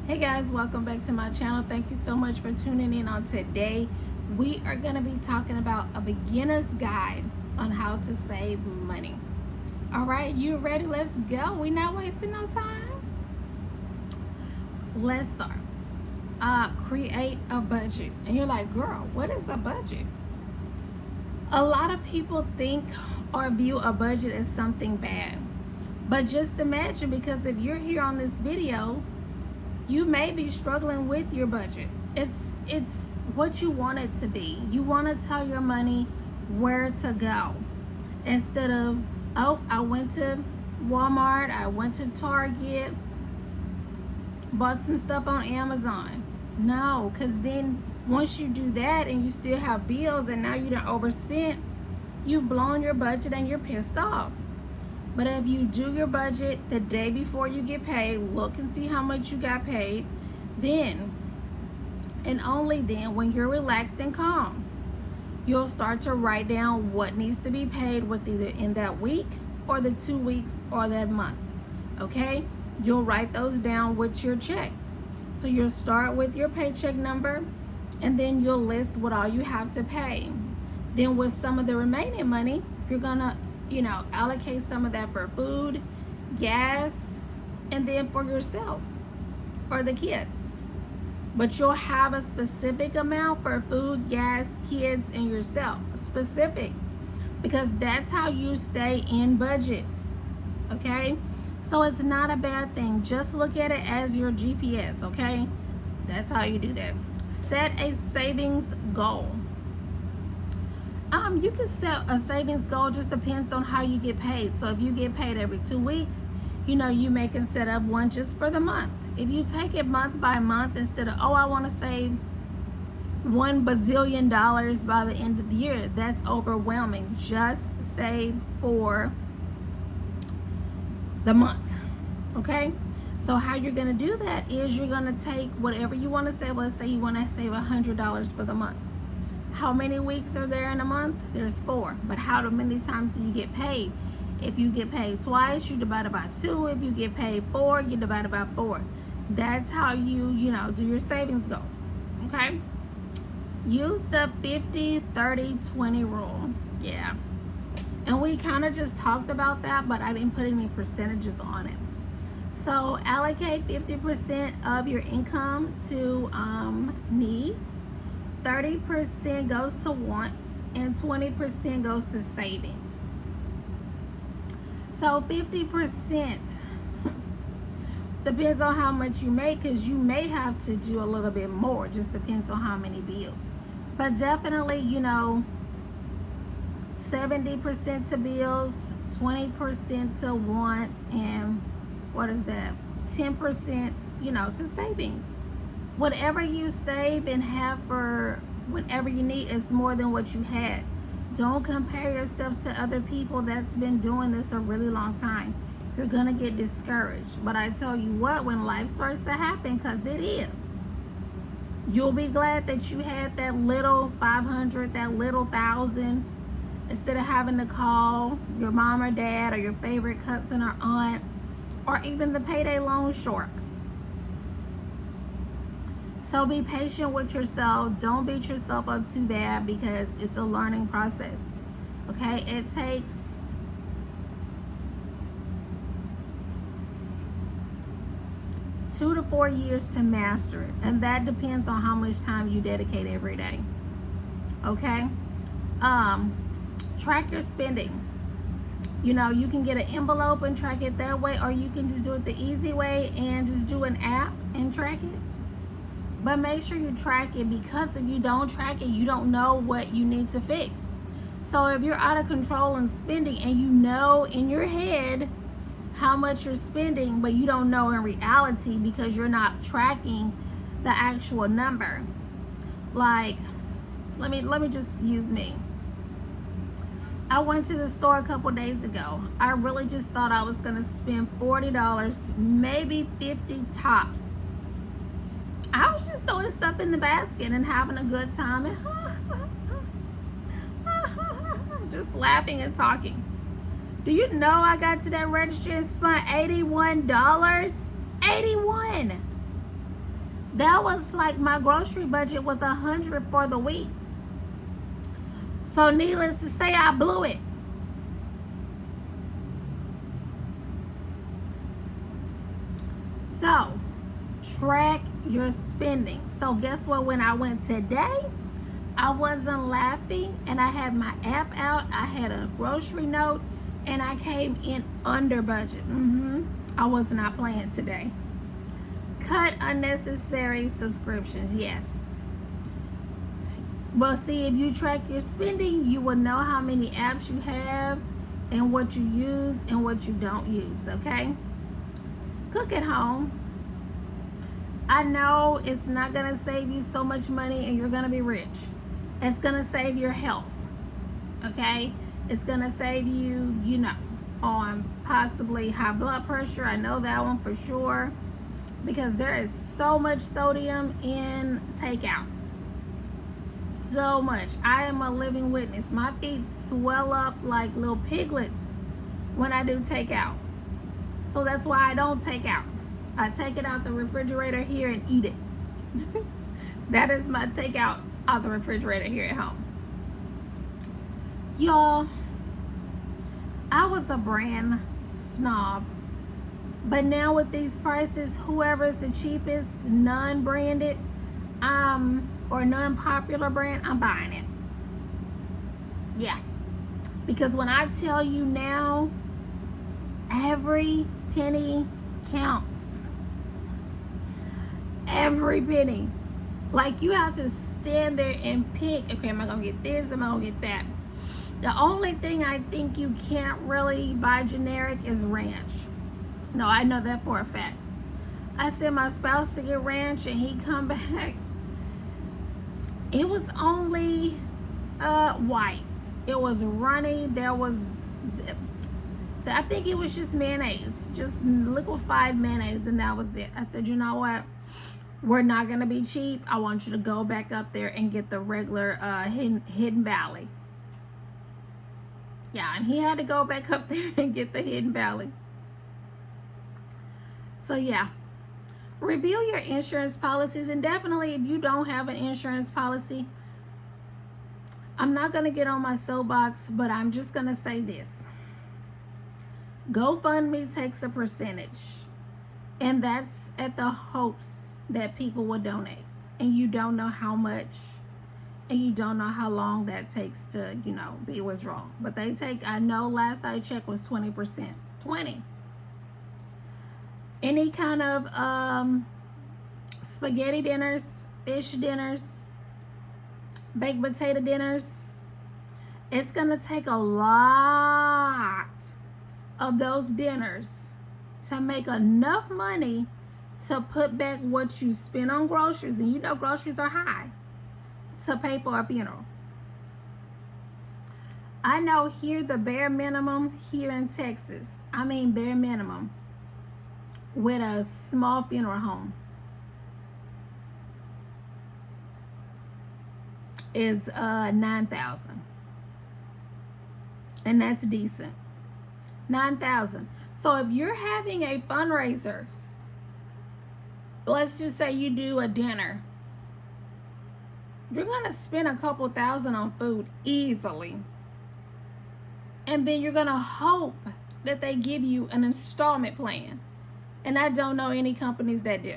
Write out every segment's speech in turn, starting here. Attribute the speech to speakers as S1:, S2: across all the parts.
S1: Hey guys, welcome back to my channel. Thank you so much for tuning in on today. We are going to be talking about a beginner's guide on how to save money. All right, you ready? Let's go. We're not wasting no time. Let's start. Create a budget. And you're like, girl, what is a budget? A lot of people think or view a budget as something bad. But just imagine, because if you're here on this video, you may be struggling with your budget. It's what you want it to be. You want to tell your money where to go instead of, oh, I went to Walmart, I went to Target, bought some stuff on Amazon. No, because then once you do that and you still have bills and now you done overspent, you've blown your budget and you're pissed off. But if you do your budget the day before you get paid, look and see how much you got paid, then and only then, when you're relaxed and calm, you'll start to write down what needs to be paid with either in that week or the 2 weeks or that month. Okay? You'll write those down with your check. So you'll start with your paycheck number, and then you'll list what all you have to pay. Then with some of the remaining money, you're gonna allocate some of that for food, gas, and then for yourself or the kids. But you'll have a specific amount for food, gas, kids, and yourself. Specific. Because that's how you stay in budgets. Okay? So it's not a bad thing. Just look at it as your GPS, okay? That's how you do that. Set a savings goal. You can set a savings goal, just depends on how you get paid. So if you get paid every 2 weeks, you may can set up one just for the month. If you take it month by month instead of, oh, I want to save $1 bazillion by the end of the year, that's overwhelming. Just save for the month, okay? So how you're going to do that is you're going to take whatever you want to save. Let's say you want to save $100 for the month. How many weeks are there in a month? There's 4. But how many times do you get paid? If you get paid twice, you divide it by 2. If you get paid 4, you divide it by 4. That's how you do your savings goal. Okay? Use the 50-30-20 rule. Yeah. And we kind of just talked about that, but I didn't put any percentages on it. So allocate 50% of your income to needs. 30% goes to wants, and 20% goes to savings. So 50% depends on how much you make, because you may have to do a little bit more. Just depends on how many bills. But definitely, 70% to bills, 20% to wants, and what is that? 10%, to savings. Whatever you save and have for whatever you need is more than what you had. Don't compare yourselves to other people that's been doing this a really long time. You're gonna get discouraged. But I tell you what, when life starts to happen, because it is, you'll be glad that you had that little 500, that little 1,000, instead of having to call your mom or dad or your favorite cousin or aunt, or even the payday loan sharks. So be patient with yourself. Don't beat yourself up too bad, because it's a learning process. Okay? It takes two to 4 years to master it. And that depends on how much time you dedicate every day. Okay? Track your spending. You can get an envelope and track it that way, or you can just do it the easy way and just do an app and track it. But make sure you track it, because if you don't track it, you don't know what you need to fix. So if you're out of control in spending, and you know in your head how much you're spending, but you don't know in reality because you're not tracking the actual number. Like, let me just use me. I went to the store a couple days ago. I really just thought I was gonna spend $40, maybe 50 tops. I was just throwing stuff in the basket and having a good time and just laughing and talking. Do you know I got to that register and spent $81? $81. That was like my grocery budget was $100 for the week. So needless to say, I blew it. So track your spending. So guess what? When I went today, I wasn't laughing, and I had my app out. I had a grocery note, and I came in under budget. I was not playing today. Cut unnecessary subscriptions. Yes. Well, see, if you track your spending, you will know how many apps you have and what you use and what you don't use, okay? Cook at home. I know it's not going to save you so much money and you're going to be rich. It's going to save your health, okay? It's going to save you, on possibly high blood pressure. I know that one for sure, because there is so much sodium in takeout. So much. I am a living witness. My feet swell up like little piglets when I do takeout. So that's why I don't take out. I take it out the refrigerator here and eat it. That is my takeout out the refrigerator here at home. Y'all, I was a brand snob, but now with these prices, whoever's the cheapest non-branded or non-popular brand, I'm buying it. Yeah, because when I tell you now, every penny counts. Every penny. Like, you have to stand there and pick, okay, am I gonna get this, am I gonna get that? The only thing I think you can't really buy generic is ranch. No, I know that for a fact. I sent my spouse to get ranch and he come back. It was only white. It was runny. There was, I think it was just mayonnaise, just liquefied mayonnaise, and that was it. I said, you know what? We're not gonna be cheap. I want you to go back up there and get the regular Hidden Valley. Yeah, and he had to go back up there and get the Hidden Valley. So yeah, review your insurance policies, and definitely if you don't have an insurance policy, I'm not gonna get on my soapbox, but I'm just gonna say this. GoFundMe takes a percentage, and that's at the hopes that people will donate, and you don't know how much, and you don't know how long that takes to, be withdrawn. But they take, I know last I checked was 20%. 20. Any kind of spaghetti dinners, fish dinners, baked potato dinners, it's gonna take a lot of those dinners to make enough money to put back what you spend on groceries, and groceries are high, to pay for a funeral. I know here the bare minimum here in Texas, bare minimum, with a small funeral home is $9,000, and that's decent. $9,000. So if you're having a fundraiser, let's just say you do a dinner, you're gonna spend a couple thousand on food easily, and then you're gonna hope that they give you an installment plan, and I don't know any companies that do.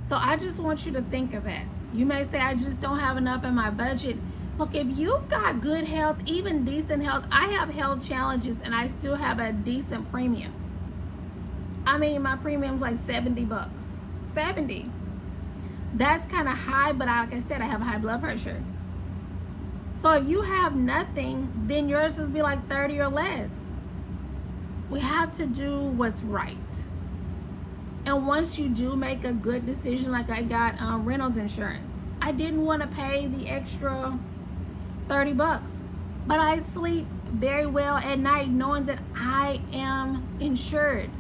S1: So I just want you to think of that. You may say, I just don't have enough in my budget. Look, if you've got good health, even decent health, I have health challenges and I still have a decent premium. My premium's like $70. 70. That's kind of high, but like I said, I have high blood pressure. So if you have nothing, then yours just be like 30 or less. We have to do what's right. And once you do make a good decision, like I got rentals insurance, I didn't want to pay the extra $30, but I sleep very well at night knowing that I am insured.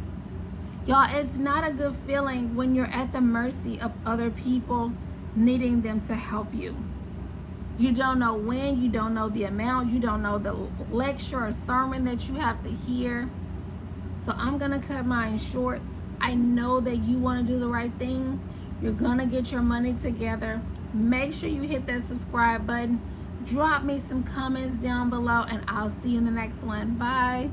S1: Y'all, it's not a good feeling when you're at the mercy of other people needing them to help you. You don't know when, you don't know the amount, you don't know the lecture or sermon that you have to hear. So I'm gonna cut mine short. I know that you want to do the right thing. You're going to get your money together. Make sure you hit that subscribe button. Drop me some comments down below, and I'll see you in the next one. Bye.